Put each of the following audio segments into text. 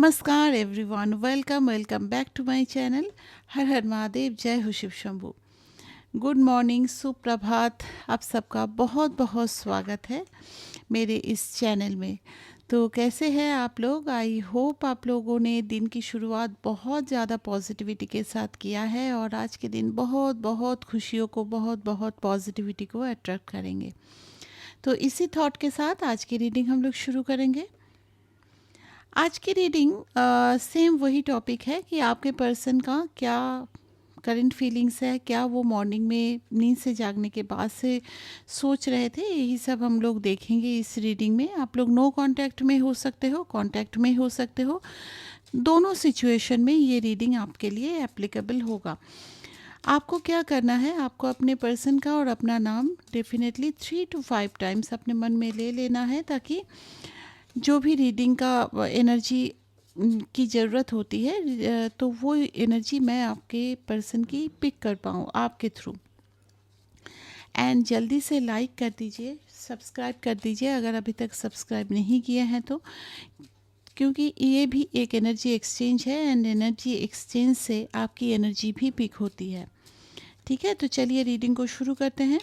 नमस्कार everyone, welcome back to my channel. हर हर महादेव, जय हो शिव शंभू। गुड मॉर्निंग, सुप्रभात। आप सबका बहुत बहुत स्वागत है मेरे इस चैनल में। तो कैसे हैं आप लोग? आई होप आप लोगों ने दिन की शुरुआत बहुत ज़्यादा पॉजिटिविटी के साथ किया है और आज के दिन बहुत बहुत खुशियों को, बहुत बहुत पॉजिटिविटी को अट्रैक्ट करेंगे। तो इसी थॉट के साथ आज की रीडिंग हम लोग शुरू करेंगे। आज की रीडिंग सेम वही टॉपिक है कि आपके पर्सन का क्या करंट फीलिंग्स है, क्या वो मॉर्निंग में नींद से जागने के बाद से सोच रहे थे, यही सब हम लोग देखेंगे इस रीडिंग में। आप लोग नो कांटेक्ट में हो सकते हो, कांटेक्ट में हो सकते हो, दोनों सिचुएशन में ये रीडिंग आपके लिए एप्लीकेबल होगा। आपको क्या करना है, आपको अपने पर्सन का और अपना नाम डेफिनेटली 3 to 5 टाइम्स अपने मन में ले लेना है, ताकि जो भी रीडिंग का एनर्जी की ज़रूरत होती है तो वो एनर्जी मैं आपके पर्सन की पिक कर पाऊँ आपके थ्रू। एंड जल्दी से लाइक कर दीजिए, सब्सक्राइब कर दीजिए अगर अभी तक सब्सक्राइब नहीं किए हैं तो, क्योंकि ये भी एक एनर्जी एक्सचेंज है एंड एनर्जी एक्सचेंज से आपकी एनर्जी भी पिक होती है। ठीक है, तो चलिए रीडिंग को शुरू करते हैं।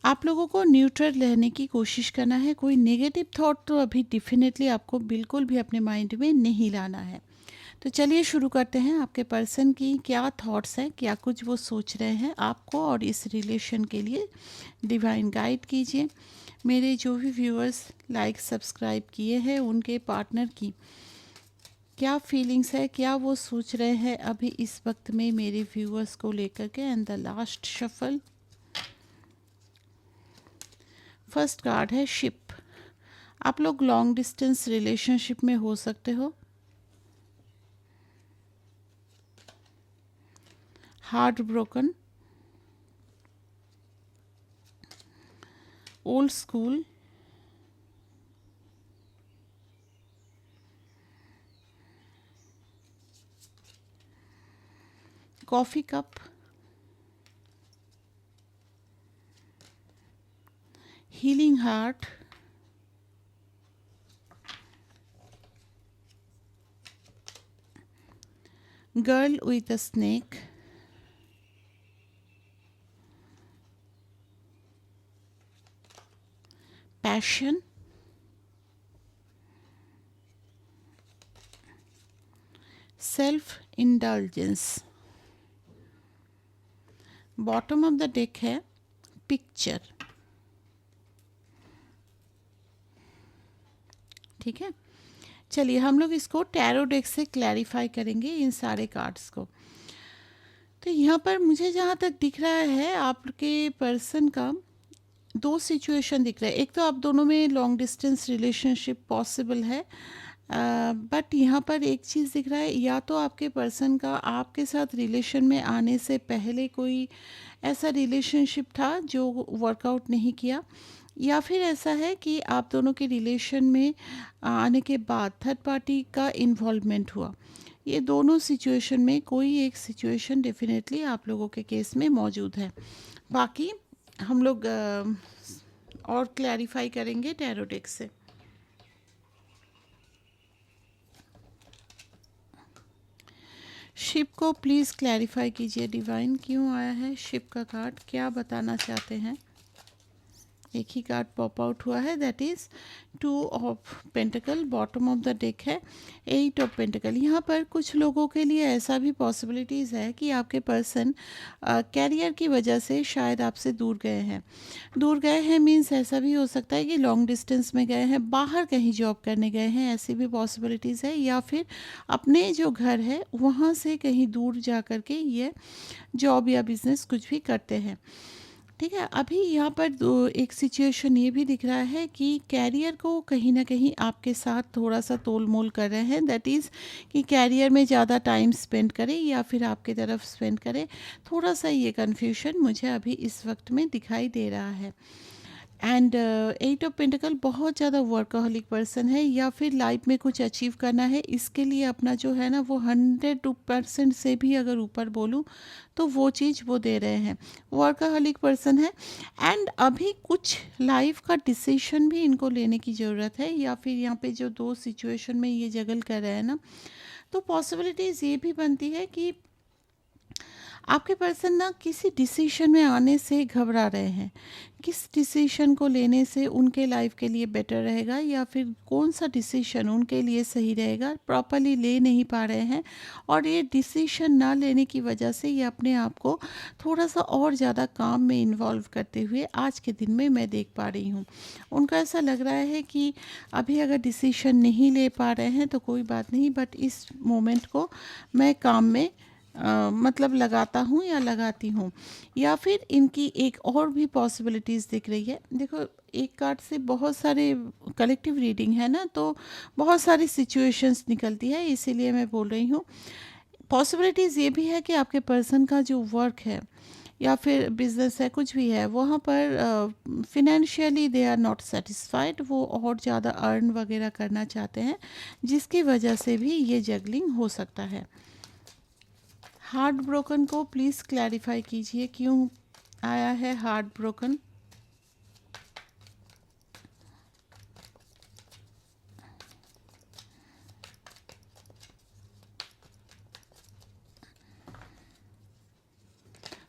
आप लोगों को न्यूट्रल रहने की कोशिश करना है। कोई नेगेटिव थॉट तो अभी डेफिनेटली आपको बिल्कुल भी अपने माइंड में नहीं लाना है। तो चलिए शुरू करते हैं। आपके पर्सन की क्या थॉट्स हैं, क्या कुछ वो सोच रहे हैं आपको और इस रिलेशन के लिए। डिवाइन गाइड कीजिए। मेरे जो भी व्यूअर्स लाइक सब्सक्राइब किए हैं उनके पार्टनर की क्या फीलिंग्स है, क्या वो सोच रहे हैं अभी इस वक्त में मेरे व्यूअर्स को लेकर के। And the last shuffle, first card है शिप। आप लोग लॉन्ग डिस्टेंस रिलेशनशिप में हो सकते हो। Heart broken, old school, coffee cup, healing heart, girl with a snake, passion, self indulgence. Bottom of the deck है पिक्चर। ठीक है, चलिए हम लोग इसको टैरो डेक से क्लैरिफाई करेंगे इन सारे कार्ड्स को। तो यहाँ पर मुझे जहाँ तक दिख रहा है आपके पर्सन का दो सिचुएशन दिख रहा है। एक तो आप दोनों में लॉन्ग डिस्टेंस रिलेशनशिप पॉसिबल है, बट यहाँ पर एक चीज़ दिख रहा है, या तो आपके पर्सन का आपके साथ रिलेशन में आने से पहले कोई ऐसा रिलेशनशिप था जो वर्कआउट नहीं किया, या फिर ऐसा है कि आप दोनों के रिलेशन में आने के बाद थर्ड पार्टी का इन्वॉल्वमेंट हुआ। ये दोनों सिचुएशन में कोई एक सिचुएशन डेफिनेटली आप लोगों के केस में मौजूद है। बाकी हम लोग और क्लैरिफाई करेंगे टैरो डेक से। शिप को प्लीज़ क्लैरिफाई कीजिए डिवाइन, क्यों आया है शिप का कार्ड, क्या बताना चाहते हैं। एक ही कार्ड पॉप आउट हुआ है, that is 2 of pentacle. Bottom of the deck है 8 ऑफ पेंटिकल। यहाँ पर कुछ लोगों के लिए ऐसा भी पॉसिबिलिटीज़ है कि आपके पर्सन कैरियर की वजह से शायद आपसे दूर गए हैं। दूर गए हैं मीन्स ऐसा भी हो सकता है कि लॉन्ग डिस्टेंस में गए हैं, बाहर कहीं जॉब करने गए हैं, ऐसी भी पॉसिबिलिटीज़ है, या फिर अपने जो घर है वहाँ से कहीं दूर जा कर के ये जॉब या बिज़नेस कुछ भी करते हैं। ठीक है, अभी यहाँ पर एक सिचुएशन ये भी दिख रहा है कि कैरियर को कहीं ना कहीं आपके साथ थोड़ा सा तोल मोल कर रहे हैं। दैट इज़ कि कैरियर में ज़्यादा टाइम स्पेंड करें या फिर आपके तरफ स्पेंड करें। थोड़ा सा ये कन्फ्यूजन मुझे अभी इस वक्त में दिखाई दे रहा है। एंड एट ऑफ पेंटिकल बहुत ज़्यादा वर्कaholic पर्सन है, या फिर लाइफ में कुछ अचीव करना है, इसके लिए अपना जो है ना वो 100% से भी अगर ऊपर बोलूँ तो वो चीज़ वो दे रहे हैं। वर्कaholic पर्सन है। एंड अभी कुछ लाइफ का डिसीजन भी इनको लेने की ज़रूरत है, या फिर यहाँ पे जो दो सिचुएशन में ये जगल कर रहे हैं ना, तो पॉसिबिलिटीज़ ये भी बनती है कि आपके पर्सन ना किसी डिसीजन में आने से घबरा रहे हैं। किस डिसीजन को लेने से उनके लाइफ के लिए बेटर रहेगा, या फिर कौन सा डिसीजन उनके लिए सही रहेगा, प्रॉपरली ले नहीं पा रहे हैं। और ये डिसीजन ना लेने की वजह से ये अपने आप को थोड़ा सा और ज़्यादा काम में इन्वॉल्व करते हुए आज के दिन में मैं देख पा रही हूँ। उनका ऐसा लग रहा है कि अभी अगर डिसीजन नहीं ले पा रहे हैं तो कोई बात नहीं, बट इस मोमेंट को मैं काम में मतलब लगाता हूँ या लगाती हूँ। या फिर इनकी एक और भी पॉसिबिलिटीज़ दिख रही है। देखो, एक कार्ड से बहुत सारे कलेक्टिव रीडिंग है ना, तो बहुत सारी सिचुएशंस निकलती है, इसीलिए मैं बोल रही हूँ। पॉसिबिलिटीज़ ये भी है कि आपके पर्सन का जो वर्क है या फिर बिजनेस है, कुछ भी है, वहाँ पर financially they are not satisfied. वो और ज़्यादा अर्न वगैरह करना चाहते हैं, जिसकी वजह से भी ये जगलिंग हो सकता है। हार्ट ब्रोकन को प्लीज़ क्लैरिफाई कीजिए, क्यों आया है हार्ट ब्रोकन।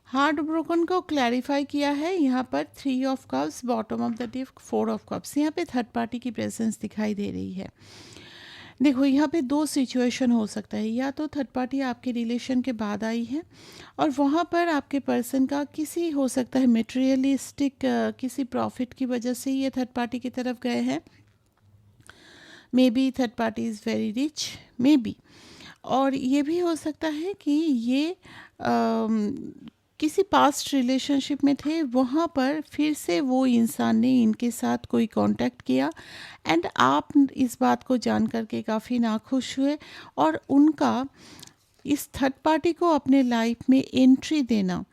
हार्ट ब्रोकन को क्लैरिफाई किया है यहाँ पर 3 of cups, bottom of the deck 4 of cups. यहाँ पे थर्ड पार्टी की प्रेजेंस दिखाई दे रही है। देखो, यहाँ पे दो सिचुएशन हो सकता है। या तो थर्ड पार्टी आपके रिलेशन के बाद आई है और वहाँ पर आपके पर्सन का किसी हो सकता है मटेरियलिस्टिक किसी प्रॉफिट की वजह से ये थर्ड पार्टी की तरफ गए हैं। May be third party is very rich, may be. और ये भी हो सकता है कि ये किसी पास्ट रिलेशनशिप में थे, वहाँ पर फिर से वो इंसान ने इनके साथ कोई कांटेक्ट किया एंड आप इस बात को जान करके काफ़ी नाखुश हुए। और उनका इस थर्ड पार्टी को अपने लाइफ में एंट्री देना,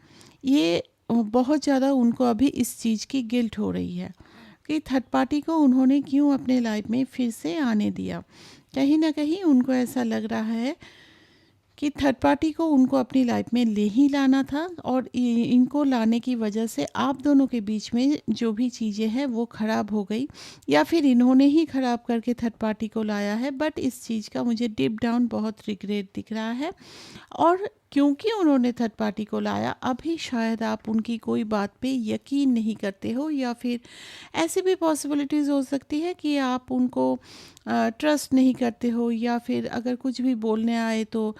ये बहुत ज़्यादा उनको अभी इस चीज़ की गिल्ट हो रही है कि थर्ड पार्टी को उन्होंने क्यों अपने लाइफ में फिर से आने दिया। कहीं ना कहीं उनको ऐसा लग रहा है कि थर्ड पार्टी को उनको अपनी लाइफ में ले ही लाना था, और इनको लाने की वजह से आप दोनों के बीच में जो भी चीज़ें हैं वो ख़राब हो गई, या फिर इन्होंने ही ख़राब करके थर्ड पार्टी को लाया है। बट इस चीज़ का मुझे डीप डाउन बहुत रिग्रेट दिख रहा है। और क्योंकि उन्होंने थर्ड पार्टी को लाया, अभी शायद आप उनकी कोई बात पे यकीन नहीं करते हो, या फिर ऐसी भी पॉसिबिलिटीज़ हो सकती है कि आप उनको ट्रस्ट नहीं करते हो, या फिर अगर कुछ भी बोलने आए तो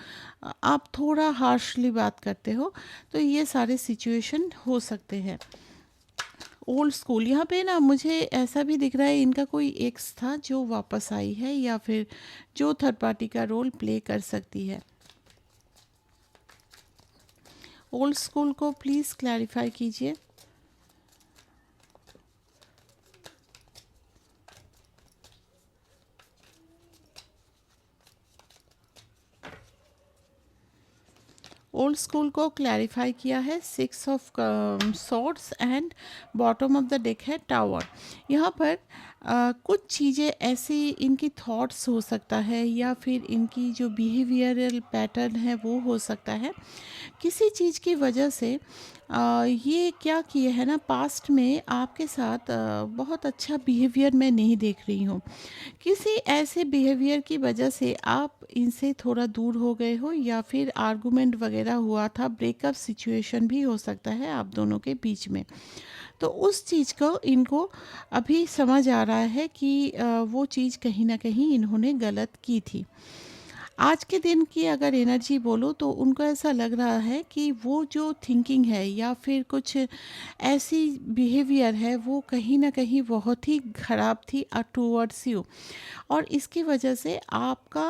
आप थोड़ा हार्शली बात करते हो। तो ये सारे सिचुएशन हो सकते हैं। ओल्ड स्कूल, यहाँ पे ना मुझे ऐसा भी दिख रहा है इनका कोई एक्स था जो वापस आई है, या फिर जो थर्ड पार्टी का रोल प्ले कर सकती है। ओल्ड स्कूल को प्लीज़ क्लैरिफाई कीजिए। ओल्ड स्कूल को क्लैरिफाई किया है 6 of swords and bottom of the deck है टावर। यहाँ पर कुछ चीज़ें ऐसी इनकी थॉट्स हो सकता है, या फिर इनकी जो बिहेवियरल पैटर्न है वो हो सकता है। किसी चीज़ की वजह से ये क्या किए है ना, पास्ट में आपके साथ बहुत अच्छा बिहेवियर मैं नहीं देख रही हूँ। किसी ऐसे बिहेवियर की वजह से आप इनसे थोड़ा दूर हो गए हो, या फिर आर्गुमेंट वगैरह हुआ था, ब्रेकअप सिचुएशन भी हो सकता है आप दोनों के बीच में। तो उस चीज़ को इनको अभी समझ आ रहा है कि वो चीज़ कहीं ना कहीं इन्होंने गलत की थी। आज के दिन की अगर एनर्जी बोलो तो उनको ऐसा लग रहा है कि वो जो थिंकिंग है या फिर कुछ ऐसी बिहेवियर है, वो कहीं ना कहीं बहुत ही ख़राब थी टूवर्ड्स यू। और इसकी वजह से आपका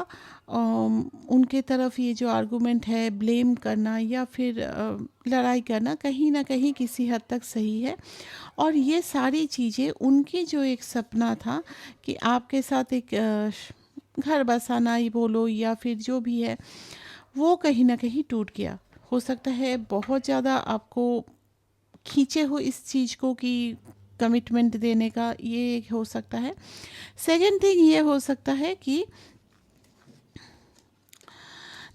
उनके तरफ ये जो आर्गुमेंट है, ब्लेम करना या फिर लड़ाई करना, कहीं ना कहीं किसी हद तक सही है। और ये सारी चीज़ें उनकी जो एक सपना था कि आपके साथ एक घर बसाना ही बोलो या फिर जो भी है, वो कहीं ना कहीं टूट गया। हो सकता है बहुत ज़्यादा आपको खींचे हो इस चीज़ को कि कमिटमेंट देने का, ये एक हो सकता है। सेकंड थिंग ये हो सकता है कि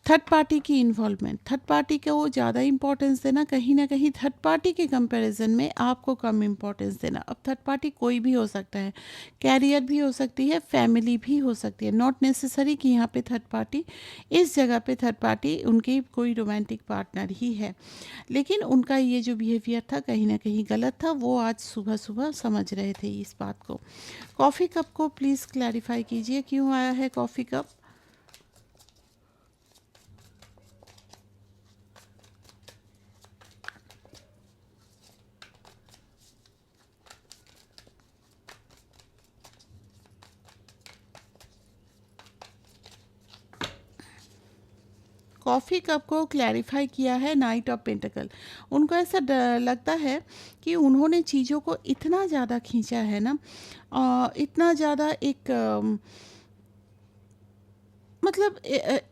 थर्ड पार्टी की इन्वॉल्वमेंट, थर्ड पार्टी को ज़्यादा इम्पोर्टेंस देना, कहीं ना कहीं थर्ड पार्टी के कंपैरिजन में आपको कम इम्पोर्टेंस देना। अब थर्ड पार्टी कोई भी हो सकता है, कैरियर भी हो सकती है, फैमिली भी हो सकती है, नॉट नेसेसरी कि यहाँ पे थर्ड पार्टी, इस जगह पे थर्ड पार्टी उनकी कोई रोमांटिक पार्टनर ही है। लेकिन उनका ये जो बिहेवियर था कहीं ना कहीं गलत था, वो आज सुबह सुबह समझ रहे थे इस बात को। कॉफ़ी कप को प्लीज़ क्लैरिफाई कीजिए, क्यों आया है कॉफ़ी कप। कॉफ़ी कप को क्लैरिफाई किया है नाइट ऑफ पेंटिकल। उनको ऐसा लगता है कि उन्होंने चीज़ों को इतना ज़्यादा खींचा है ना, इतना ज़्यादा एक मतलब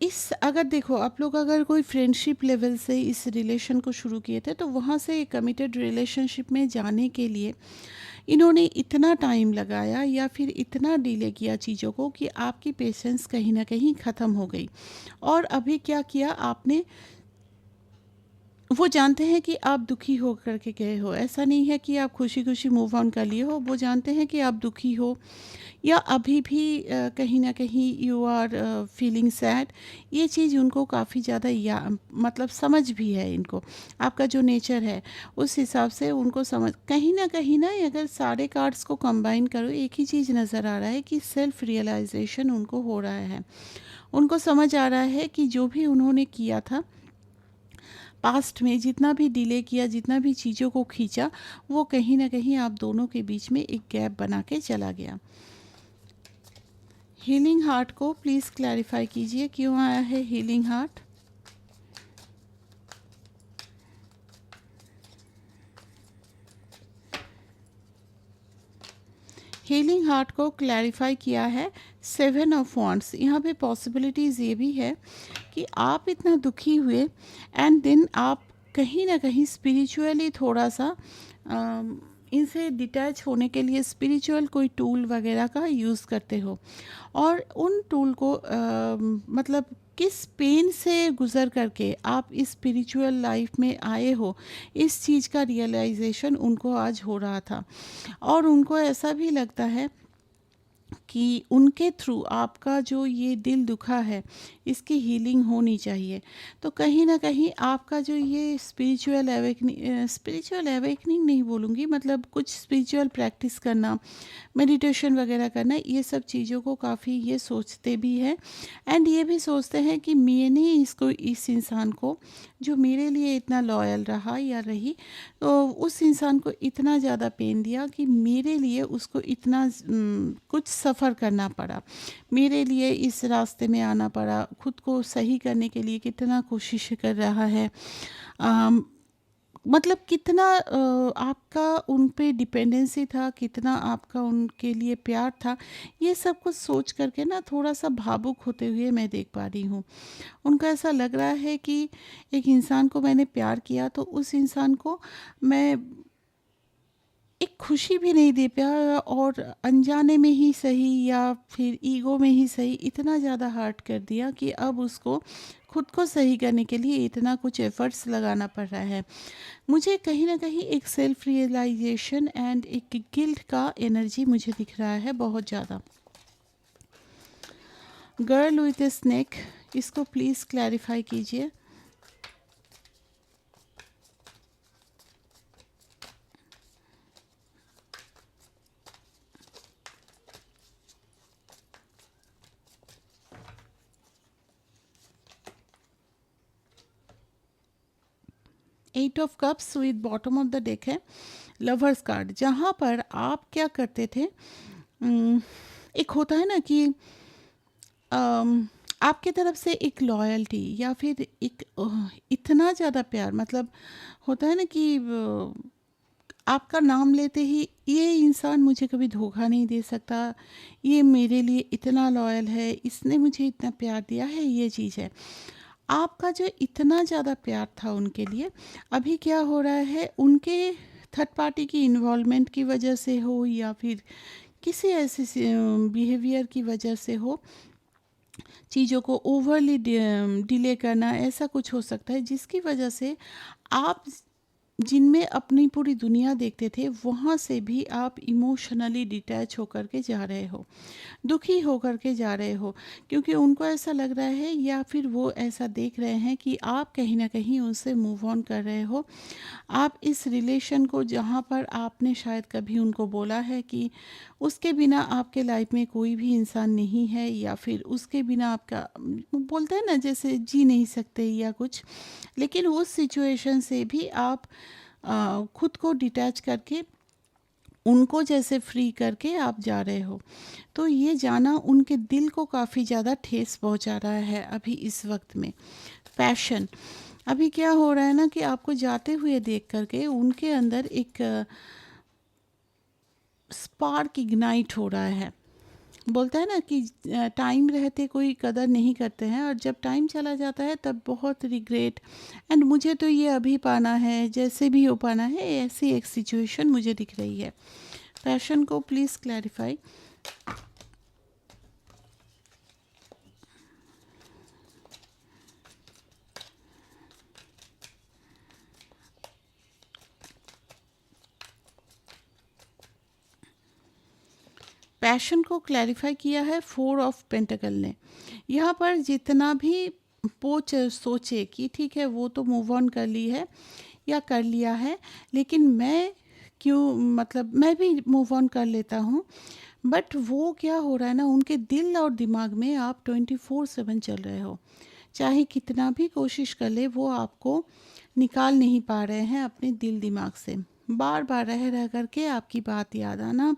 इस अगर देखो आप लोग अगर कोई फ्रेंडशिप लेवल से इस रिलेशन को शुरू किए थे, तो वहाँ से कमिटेड रिलेशनशिप में जाने के लिए इन्होंने इतना टाइम लगाया या फिर इतना डिले किया चीज़ों को कि आपकी पेशेंस कहीं ना कहीं ख़त्म हो गई। और अभी क्या किया आपने, वो जानते हैं कि आप दुखी हो करके गए हो, ऐसा नहीं है कि आप खुशी खुशी मूव ऑन कर लिए हो। वो जानते हैं कि आप दुखी हो या अभी भी कहीं ना कहीं यू आर फीलिंग सैड। ये चीज़ उनको काफ़ी ज़्यादा या मतलब समझ भी है इनको, आपका जो नेचर है उस हिसाब से उनको समझ, कहीं ना अगर सारे कार्ड्स को कंबाइन करो एक ही चीज़ नज़र आ रहा है कि सेल्फ रियलाइजेशन उनको हो रहा है। उनको समझ आ रहा है कि जो भी उन्होंने किया था पास्ट में, जितना भी डिले किया, जितना भी चीज़ों को खींचा, वो कहीं ना कहीं आप दोनों के बीच में एक गैप बना के चला गया। हीलिंग हार्ट को प्लीज़ क्लैरिफाई कीजिए, क्यों आया है हीलिंग हार्ट। हीलिंग हार्ट को क्लैरिफाई किया है 7 ऑफ वॉन्ड्स। यहाँ पे पॉसिबिलिटीज़ ये भी है कि आप इतना दुखी हुए एंड देन आप कहीं ना कहीं स्पिरिचुअली थोड़ा सा इनसे डिटैच होने के लिए स्पिरिचुअल कोई टूल वगैरह का यूज़ करते हो, और उन टूल को मतलब किस पेन से गुज़र करके आप इस स्पिरिचुअल लाइफ में आए हो, इस चीज़ का रियलाइजेशन उनको आज हो रहा था। और उनको ऐसा भी लगता है कि उनके थ्रू आपका जो ये दिल दुखा है इसकी हीलिंग होनी चाहिए। तो कहीं ना कहीं आपका जो ये स्पिरिचुअल एवेकनिंग नहीं बोलूँगी, मतलब कुछ स्पिरिचुअल प्रैक्टिस करना, मेडिटेशन वगैरह करना, ये सब चीज़ों को काफ़ी ये सोचते भी हैं। एंड ये भी सोचते हैं कि मैंने इसको, इस इंसान को जो मेरे लिए इतना लॉयल रहा या रही, तो उस इंसान को इतना ज़्यादा पेन दिया कि मेरे लिए उसको इतना कुछ सफ़र करना पड़ा, मेरे लिए इस रास्ते में आना पड़ा, खुद को सही करने के लिए कितना कोशिश कर रहा है। मतलब कितना आपका उन पे डिपेंडेंसी था, कितना आपका उनके लिए प्यार था, ये सब कुछ सोच करके ना थोड़ा सा भावुक होते हुए मैं देख पा रही हूँ। उनको ऐसा लग रहा है कि एक इंसान को मैंने प्यार किया तो उस इंसान को मैं एक खुशी भी नहीं दे पाया, और अनजाने में ही सही या फिर ईगो में ही सही इतना ज़्यादा हर्ट कर दिया कि अब उसको खुद को सही करने के लिए इतना कुछ एफर्ट्स लगाना पड़ रहा है। मुझे कहीं ना कहीं एक सेल्फ रियलाइजेशन एंड एक गिल्ट का एनर्जी मुझे दिख रहा है बहुत ज़्यादा। गर्ल विथ ए स्नेक, इसको प्लीज़ क्लैरिफाई कीजिए। 8 of cups with bottom of the deck है लवर्स कार्ड, जहाँ पर आप क्या करते थे, एक होता है ना कि आपके तरफ से एक लॉयल्टी या फिर एक इतना ज़्यादा प्यार, मतलब होता है ना कि आपका नाम लेते ही ये इंसान मुझे कभी धोखा नहीं दे सकता, ये मेरे लिए इतना लॉयल है, इसने मुझे इतना प्यार दिया है, ये चीज़ है। आपका जो इतना ज़्यादा प्यार था उनके लिए, अभी क्या हो रहा है, उनके थर्ड पार्टी की इन्वॉल्वमेंट की वजह से हो या फिर किसी ऐसे बिहेवियर की वजह से हो, चीज़ों को ओवरली डिले करना, ऐसा कुछ हो सकता है जिसकी वजह से आप जिनमें अपनी पूरी दुनिया देखते थे वहाँ से भी आप इमोशनली डिटैच होकर के जा रहे हो, दुखी होकर के जा रहे हो, क्योंकि उनको ऐसा लग रहा है या फिर वो ऐसा देख रहे हैं कि आप कहीं ना कहीं उनसे मूव ऑन कर रहे हो। आप इस रिलेशन को, जहाँ पर आपने शायद कभी उनको बोला है कि उसके बिना आपके लाइफ में कोई भी इंसान नहीं है, या फिर उसके बिना आपका बोलते हैं ना जैसे जी नहीं सकते या कुछ, लेकिन उस सिचुएशन से भी आप खुद को डिटैच करके उनको जैसे फ्री करके आप जा रहे हो। तो ये जाना उनके दिल को काफ़ी ज़्यादा ठेस पहुंचा रहा है अभी इस वक्त में। पैशन, अभी क्या हो रहा है ना कि आपको जाते हुए देख करके उनके अंदर एक स्पार्क इग्नाइट हो रहा है। बोलता है ना कि टाइम रहते कोई कदर नहीं करते हैं, और जब टाइम चला जाता है तब बहुत रिग्रेट, एंड मुझे तो ये अभी पाना है, जैसे भी हो पाना है, ऐसी एक सिचुएशन मुझे दिख रही है। पैशन को प्लीज़ क्लैरिफाई। पैशन को क्लैरिफाई किया है 4 ऑफ पेंटिकल ने। यहाँ पर जितना भी पोच सोचे कि ठीक है वो तो मूव ऑन कर ली है या कर लिया है, लेकिन मैं क्यों, मतलब मैं भी मूव ऑन कर लेता हूँ, बट वो क्या हो रहा है ना, उनके दिल और दिमाग में आप 24/7 चल रहे हो। चाहे कितना भी कोशिश कर ले वो आपको निकाल नहीं पा रहे हैं अपने दिल दिमाग से। बार बार रह रह करके आपकी बात याद आना,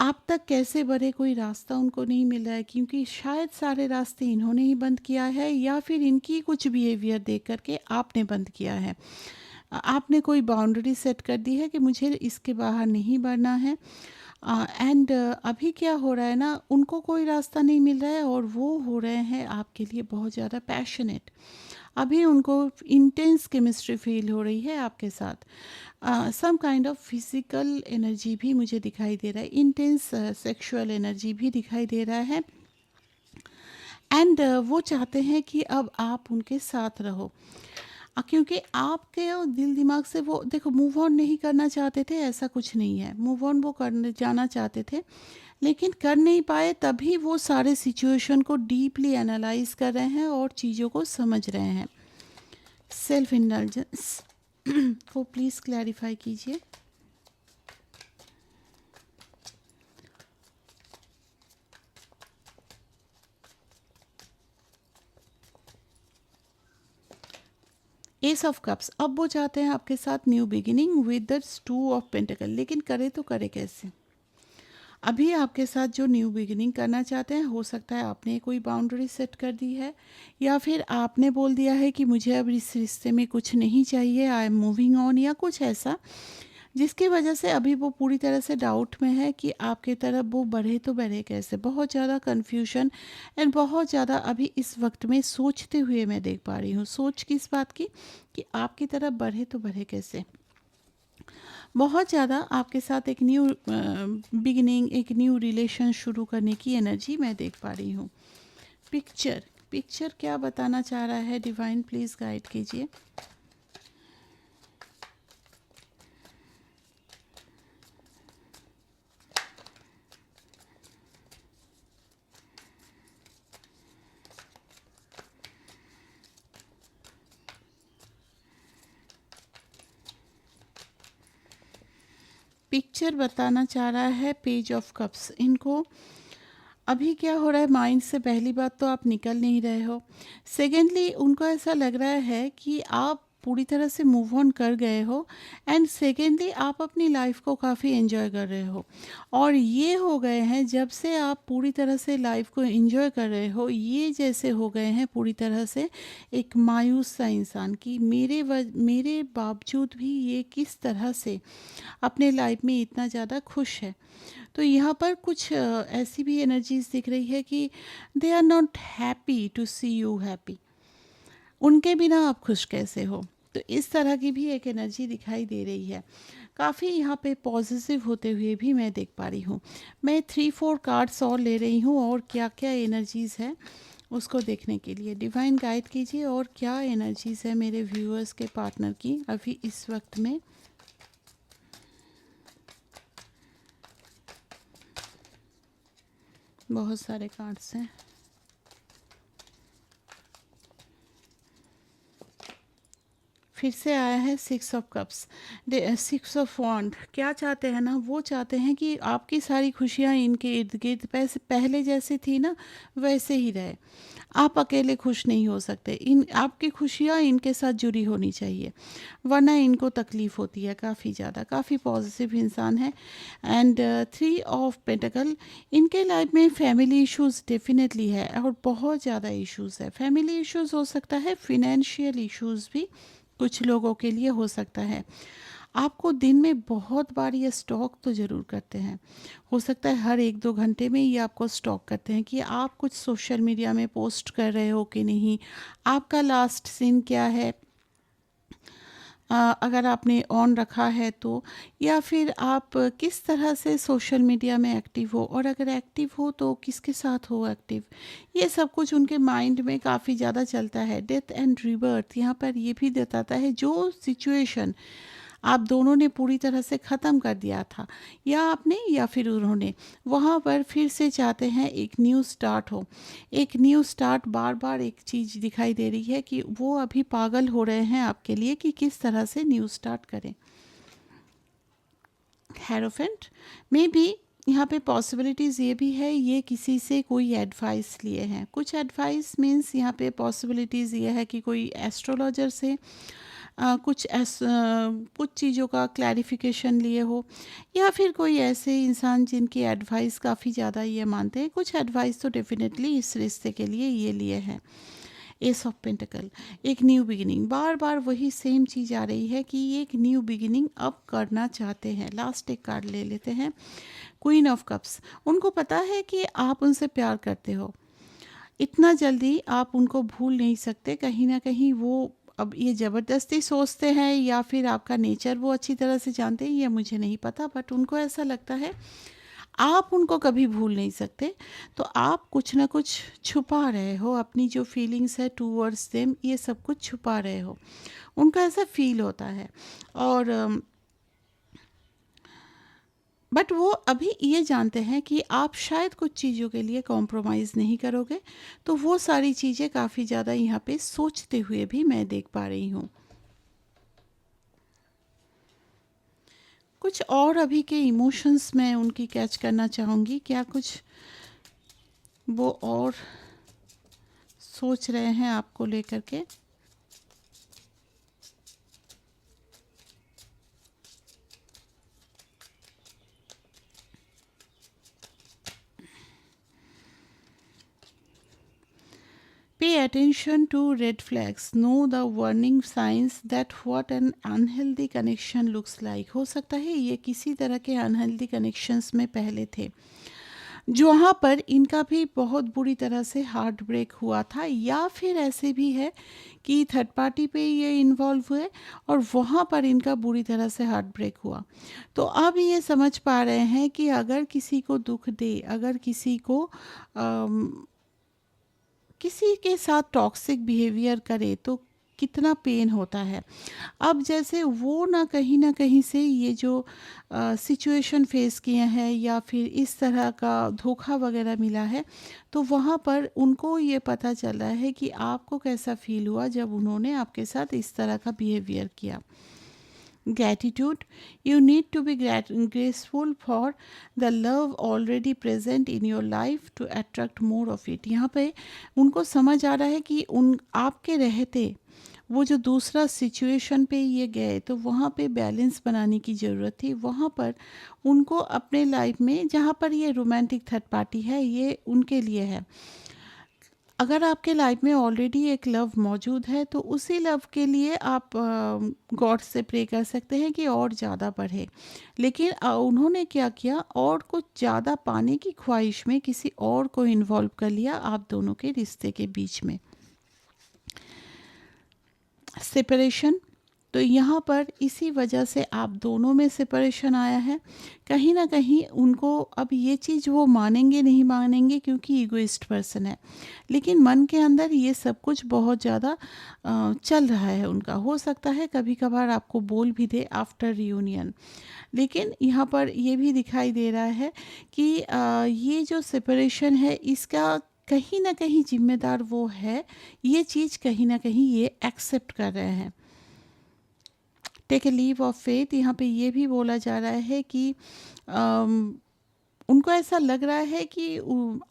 आप तक कैसे बढ़े कोई रास्ता उनको नहीं मिल रहा है, क्योंकि शायद सारे रास्ते इन्होंने ही बंद किया है, या फिर इनकी कुछ बिहेवियर देख करके आपने बंद किया है। आपने कोई बाउंड्री सेट कर दी है कि मुझे इसके बाहर नहीं बढ़ना है। एंड अभी क्या हो रहा है ना, उनको कोई रास्ता नहीं मिल रहा है और वो हो रहे हैं आपके लिए बहुत ज़्यादा पैशनेट। अभी उनको इंटेंस केमिस्ट्री फील हो रही है आपके साथ। Some kind of physical energy भी मुझे दिखाई दे रहा है, इंटेंस सेक्सुअल एनर्जी भी दिखाई दे रहा है। एंड वो चाहते हैं कि अब आप उनके साथ रहो, क्योंकि आपके दिल दिमाग से वो देखो मूव ऑन नहीं करना चाहते थे, ऐसा कुछ नहीं है, मूव ऑन वो करने जाना चाहते थे, लेकिन कर नहीं पाए। तभी वो सारे सिचुएशन को डीपली एनालाइज कर रहे हैं और चीज़ों को समझ रहे हैं। सेल्फ इंडल्जेंस को प्लीज़ क्लैरिफाई कीजिए। एस ऑफ कप्स, अब वो चाहते हैं आपके साथ new beginning with the 2 of pentacle, लेकिन करे तो करे कैसे। अभी आपके साथ जो न्यू बिगिनिंग करना चाहते हैं, हो सकता है आपने कोई बाउंड्री सेट कर दी है, या फिर आपने बोल दिया है कि मुझे अब इस रिश्ते में कुछ नहीं चाहिए, आई एम मूविंग ऑन, या कुछ ऐसा, जिसकी वजह से अभी वो पूरी तरह से डाउट में है कि आपके तरफ वो बढ़े तो बढ़े कैसे। बहुत ज़्यादा कन्फ्यूजन एंड बहुत ज़्यादा अभी इस वक्त में सोचते हुए मैं देख पा रही हूँ। सोच किस बात की, कि आपकी तरफ बढ़े तो बढ़े कैसे। बहुत ज़्यादा आपके साथ एक न्यू बिगिनिंग, एक न्यू रिलेशन शुरू करने की एनर्जी मैं देख पा रही हूँ। पिक्चर, पिक्चर क्या बताना चाह रहा है डिवाइन, प्लीज़ गाइड कीजिए। पिक्चर बताना चाह रहा है पेज ऑफ कप्स। इनको अभी क्या हो रहा है, माइंड से पहली बात तो आप निकल नहीं रहे हो। सेकेंडली उनको ऐसा लग रहा है कि आप पूरी तरह से मूव ऑन कर गए हो, एंड सेकेंडली आप अपनी लाइफ को काफ़ी एंजॉय कर रहे हो। और ये हो गए हैं, जब से आप पूरी तरह से लाइफ को एंजॉय कर रहे हो, ये जैसे हो गए हैं पूरी तरह से एक मायूस सा इंसान, कि मेरे बावजूद भी ये किस तरह से अपने लाइफ में इतना ज़्यादा खुश है। तो यहाँ पर कुछ ऐसी भी एनर्जीज दिख रही है कि they are not happy to see you happy, उनके बिना आप खुश कैसे हो। तो इस तरह की भी एक एनर्जी दिखाई दे रही है। काफ़ी यहाँ पे पॉजिटिव होते हुए भी मैं देख पा रही हूँ। मैं 3-4 कार्ड्स और ले रही हूँ और क्या क्या एनर्जीज़ है उसको देखने के लिए डिवाइन गाइड कीजिए और क्या एनर्जीज़ है मेरे व्यूअर्स के पार्टनर की अभी इस वक्त में। बहुत सारे कार्ड्स हैं। फिर से आया है 6 ऑफ कप्स, 6 ऑफ वॉन्ड। क्या चाहते हैं ना, वो चाहते हैं कि आपकी सारी खुशियाँ इनके इर्द गिर्द पहले जैसी थी ना वैसे ही रहे। आप अकेले खुश नहीं हो सकते, इन आपकी खुशियाँ इनके साथ जुड़ी होनी चाहिए, वरना इनको तकलीफ़ होती है काफ़ी ज़्यादा। काफ़ी पॉजिटिव इंसान है। एंड 3 ऑफ पेंटिकल, इनके लाइफ में फैमिली इश्यूज़ डेफिनेटली है और बहुत ज़्यादा इश्यूज़ है। फैमिली इश्यूज़ हो सकता है, फिनेंशियल इश्यूज़ भी कुछ लोगों के लिए हो सकता है। आपको दिन में बहुत बार ये स्टॉक तो ज़रूर करते हैं। हो सकता है हर 1-2 घंटे में ये आपको स्टॉक करते हैं कि आप कुछ सोशल मीडिया में पोस्ट कर रहे हो कि नहीं, आपका लास्ट सीन क्या है, अगर आपने ऑन रखा है तो, या फिर आप किस तरह से सोशल मीडिया में एक्टिव हो और अगर एक्टिव हो तो किसके साथ हो एक्टिव। ये सब कुछ उनके माइंड में काफ़ी ज़्यादा चलता है। डेथ एंड रिबर्थ यहाँ पर ये भी बताता है, जो सिचुएशन आप दोनों ने पूरी तरह से ख़त्म कर दिया था, या आपने या फिर उन्होंने, वहाँ पर फिर से चाहते हैं एक न्यू स्टार्ट हो। एक न्यू स्टार्ट, बार बार एक चीज़ दिखाई दे रही है कि वो अभी पागल हो रहे हैं आपके लिए कि किस तरह से न्यू स्टार्ट करें। हेरोफेंट में भी यहाँ पे पॉसिबिलिटीज़ ये भी है, ये किसी से कोई एडवाइस लिए हैं। कुछ एडवाइस मीन्स यहाँ पे पॉसिबिलिटीज़ ये है कि कोई एस्ट्रोलॉजर से कुछ चीज़ों का क्लैरिफिकेशन लिए हो, या फिर कोई ऐसे इंसान जिनकी एडवाइस काफ़ी ज़्यादा ये मानते हैं। कुछ एडवाइस तो डेफिनेटली इस रिश्ते के लिए ये लिए हैं। एस ऑफ पेंटिकल, एक न्यू बिगिनिंग, बार बार वही सेम चीज़ आ रही है कि ये एक न्यू बिगिनिंग अब करना चाहते हैं। लास्ट एक कार्ड ले लेते हैं, क्वीन ऑफ कप्स। उनको पता है कि आप उनसे प्यार करते हो, इतना जल्दी आप उनको भूल नहीं सकते। कहीं ना कहीं वो अब ये ज़बरदस्ती सोचते हैं या फिर आपका नेचर वो अच्छी तरह से जानते हैं, ये मुझे नहीं पता, बट उनको ऐसा लगता है आप उनको कभी भूल नहीं सकते। तो आप कुछ ना कुछ छुपा रहे हो, अपनी जो फीलिंग्स है टूवर्ड्स देम, ये सब कुछ छुपा रहे हो, उनको ऐसा फील होता है। और बट वो अभी ये जानते हैं कि आप शायद कुछ चीज़ों के लिए कॉम्प्रोमाइज़ नहीं करोगे। तो वो सारी चीज़ें काफ़ी ज़्यादा यहाँ पे सोचते हुए भी मैं देख पा रही हूँ। कुछ और अभी के इमोशंस मैं उनकी कैच करना चाहूँगी, क्या कुछ वो और सोच रहे हैं आपको लेकर के। Pay attention to red flags. Know the warning signs that what an unhealthy connection looks like. हो सकता है ये किसी तरह के अनहेल्दी कनेक्शंस में पहले थे, जहाँ पर इनका भी बहुत बुरी तरह से हार्ट ब्रेक हुआ था, या फिर ऐसे भी है कि थर्ड पार्टी पे ये इन्वॉल्व हुए और वहाँ पर इनका बुरी तरह से हार्ट ब्रेक हुआ। तो अब ये समझ पा रहे हैं कि अगर किसी को दुख दे, अगर किसी को किसी के साथ टॉक्सिक बिहेवियर करे तो कितना पेन होता है। अब जैसे वो ना कहीं से ये जो सिचुएशन फेस किए हैं या फिर इस तरह का धोखा वगैरह मिला है, तो वहाँ पर उनको ये पता चला है कि आपको कैसा फील हुआ जब उन्होंने आपके साथ इस तरह का बिहेवियर किया। Gratitude, you need to be graceful for the love already present in your life to attract more of it. यहाँ पे उनको समझ आ रहा है कि उन आपके रहते वो जो दूसरा सिचुएशन पे ये गए, तो वहाँ पे बैलेंस बनाने की ज़रूरत थी। वहाँ पर उनको अपने लाइफ में, जहाँ पर ये रोमांटिक थर्ड पार्टी है, ये उनके लिए है। अगर आपके लाइफ में ऑलरेडी एक लव मौजूद है तो उसी लव के लिए आप गॉड से प्रे कर सकते हैं कि और ज़्यादा बढ़े। लेकिन उन्होंने क्या किया, और कुछ ज़्यादा पाने की ख्वाहिश में किसी और को इन्वॉल्व कर लिया आप दोनों के रिश्ते के बीच में। सेपरेशन, तो यहाँ पर इसी वजह से आप दोनों में सेपरेशन आया है। कहीं ना कहीं उनको अब ये चीज़ वो मानेंगे नहीं मानेंगे क्योंकि ईगोइस्ट पर्सन है, लेकिन मन के अंदर ये सब कुछ बहुत ज़्यादा चल रहा है उनका। हो सकता है कभी कभार आपको बोल भी दे आफ्टर रियूनियन, लेकिन यहाँ पर ये भी दिखाई दे रहा है कि ये जो सेपरेशन है इसका कहीं ना कहीं जिम्मेदार वो है, ये चीज़ कहीं ना कहीं ये एक्सेप्ट कर रहे हैं। Take a leave of faith, यहाँ पे ये भी बोला जा रहा है कि अम, उनको ऐसा लग रहा है कि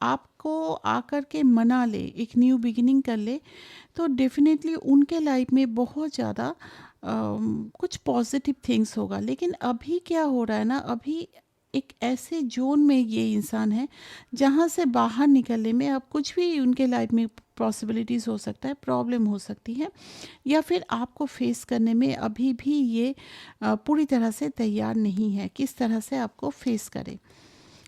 आपको आकर के मना ले, एक न्यू बिगिनिंग कर ले, तो डेफिनेटली उनके लाइफ में बहुत ज़्यादा कुछ पॉजिटिव थिंग्स होगा। लेकिन अभी क्या हो रहा है ना, अभी एक ऐसे जोन में ये इंसान है जहाँ से बाहर निकलने में अब कुछ भी उनके लाइफ में पॉसिबिलिटीज़ हो सकता है, प्रॉब्लम हो सकती है, या फिर आपको फेस करने में अभी भी ये पूरी तरह से तैयार नहीं है किस तरह से आपको फेस करे।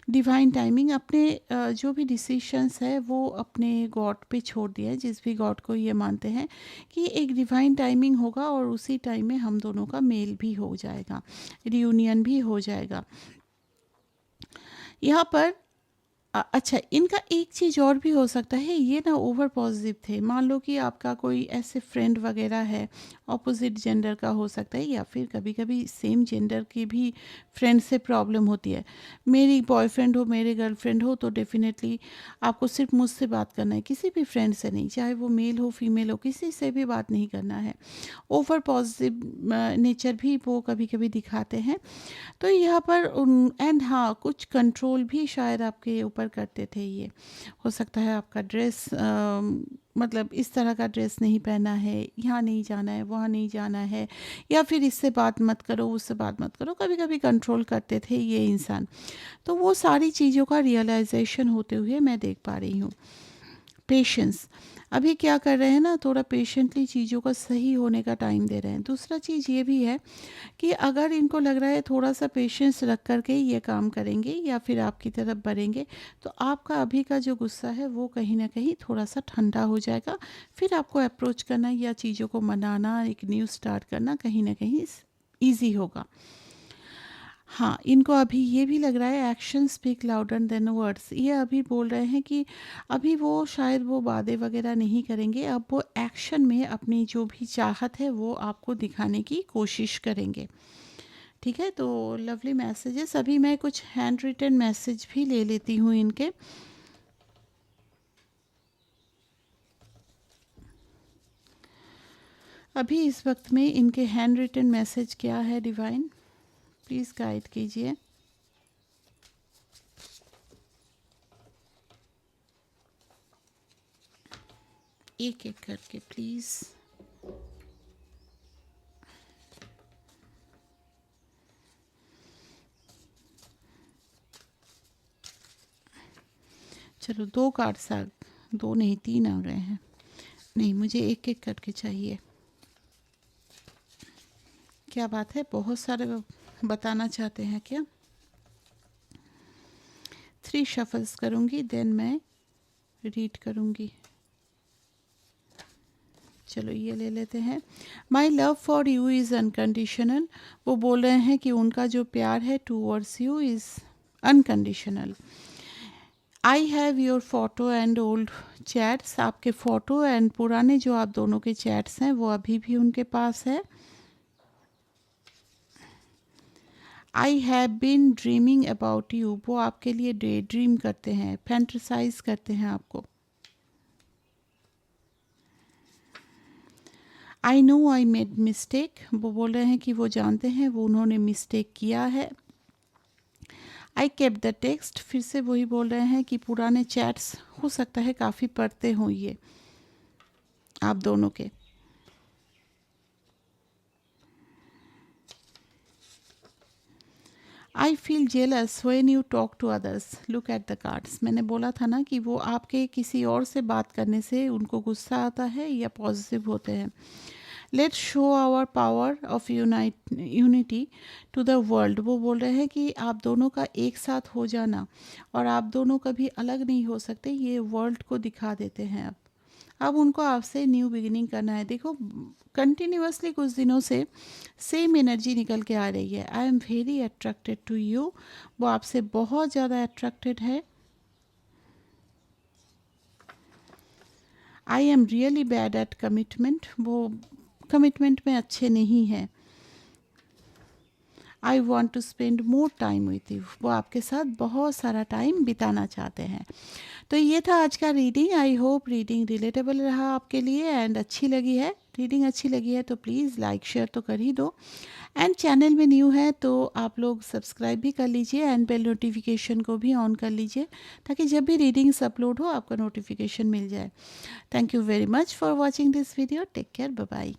डिवाइन टाइमिंग, अपने जो भी डिसीशंस है वो अपने गॉड पे छोड़ दिया है, जिस भी गॉड को ये मानते हैं कि एक डिवाइन टाइमिंग होगा और उसी टाइम में हम दोनों का मेल भी हो जाएगा, रियूनियन भी हो जाएगा। यहाँ पर अच्छा, इनका एक चीज़ और भी हो सकता है, ये ना ओवर पॉजिटिव थे। मान लो कि आपका कोई ऐसे फ्रेंड वगैरह है, ऑपोजिट जेंडर का हो सकता है, या फिर कभी कभी सेम जेंडर की भी फ्रेंड से प्रॉब्लम होती है। मेरी बॉयफ्रेंड हो, मेरे गर्लफ्रेंड हो, तो डेफिनेटली आपको सिर्फ मुझसे बात करना है, किसी भी फ्रेंड से नहीं, चाहे वो मेल हो फीमेल हो, किसी से भी बात नहीं करना है। ओवर पॉजिटिव नेचर भी वो कभी कभी दिखाते हैं। तो यहाँ पर एंड हाँ, कुछ कंट्रोल भी शायद आपके ऊपर करते थे ये। हो सकता है आपका ड्रेस मतलब इस तरह का ड्रेस नहीं पहना है, यहाँ नहीं जाना है, वहाँ नहीं जाना है, या फिर इससे बात मत करो, उससे बात मत करो, कभी कभी कंट्रोल करते थे ये इंसान। तो वो सारी चीज़ों का रियलाइजेशन होते हुए मैं देख पा रही हूँ। पेशेंस, अभी क्या कर रहे हैं ना, थोड़ा पेशेंटली चीज़ों का सही होने का टाइम दे रहे हैं। दूसरा चीज़ ये भी है कि अगर इनको लग रहा है थोड़ा सा पेशेंस रख कर के ये काम करेंगे या फिर आपकी तरफ बढ़ेंगे, तो आपका अभी का जो गुस्सा है वो कहीं ना कहीं थोड़ा सा ठंडा हो जाएगा। फिर आपको अप्रोच करना या चीज़ों को मनाना, एक न्यू स्टार्ट करना कहीं ना कहीं ईजी होगा। हाँ, इनको अभी ये भी लग रहा है action speak louder than words. ये अभी बोल रहे हैं कि अभी वो शायद वो वादे वगैरह नहीं करेंगे, अब वो एक्शन में अपनी जो भी चाहत है वो आपको दिखाने की कोशिश करेंगे। ठीक है, तो लवली मैसेजेस। अभी मैं कुछ हैंड रिटन मैसेज भी ले लेती हूँ इनके। अभी इस वक्त में इनके हैंड रिटन मैसेज क्या है, डिवाइन प्लीज़ गाइड कीजिए। एक एक करके प्लीज़। चलो, दो कार्ड्स आ, दो नहीं तीन आ गए हैं। नहीं, मुझे एक एक करके चाहिए। क्या बात है, बहुत सारे बताना चाहते हैं क्या? 3 शफल्स करूँगी, देन मैं रीड करूँगी। चलो ये ले लेते हैं। My love for you is unconditional. वो बोल रहे हैं कि उनका जो प्यार है towards you is unconditional. I have your photo and old chats. आपके फ़ोटो एंड पुराने जो आप दोनों के चैट्स हैं वो अभी भी उनके पास है। I have been dreaming about you. वो आपके लिए डे ड्रीम करते हैं, फैंटसाइज करते हैं आपको। I know I made mistake. वो बोल रहे हैं कि वो जानते हैं वो उन्होंने मिस्टेक किया है। आई केप द टेक्स्ट। फिर से वही बोल रहे हैं कि पुराने चैट्स हो सकता है काफ़ी पढ़ते हों ये आप दोनों के। I feel jealous when you talk to others. Look at the cards. मैंने बोला था ना कि वो आपके किसी और से बात करने से उनको गुस्सा आता है या पॉजिटिव होते हैं। Let's show our power of unity to the world. वो बोल रहे हैं कि आप दोनों का एक साथ हो जाना और आप दोनों कभी अलग नहीं हो सकते, ये वर्ल्ड को दिखा देते हैं अब। अब उनको आपसे न्यू बिगिनिंग करना है। देखो कंटिन्यूअसली कुछ दिनों से सेम एनर्जी निकल के आ रही है। I am very attracted to you, वो आपसे बहुत ज़्यादा अट्रैक्टेड है। I am really bad at commitment, वो कमिटमेंट में अच्छे नहीं हैं। I want to spend more time with you, वो आपके साथ बहुत सारा टाइम बिताना चाहते हैं। तो ये था आज का reading. I hope reading relatable रहा आपके लिए एंड अच्छी लगी है। रीडिंग अच्छी लगी है तो प्लीज़ लाइक शेयर तो कर ही दो। एंड चैनल में न्यू है तो आप लोग सब्सक्राइब भी कर लीजिए एंड बेल नोटिफिकेशन को भी ऑन कर लीजिए, ताकि जब भी रीडिंग्स अपलोड हो आपका नोटिफिकेशन मिल जाए। Thank you very much for watching this video. Take care, bye bye.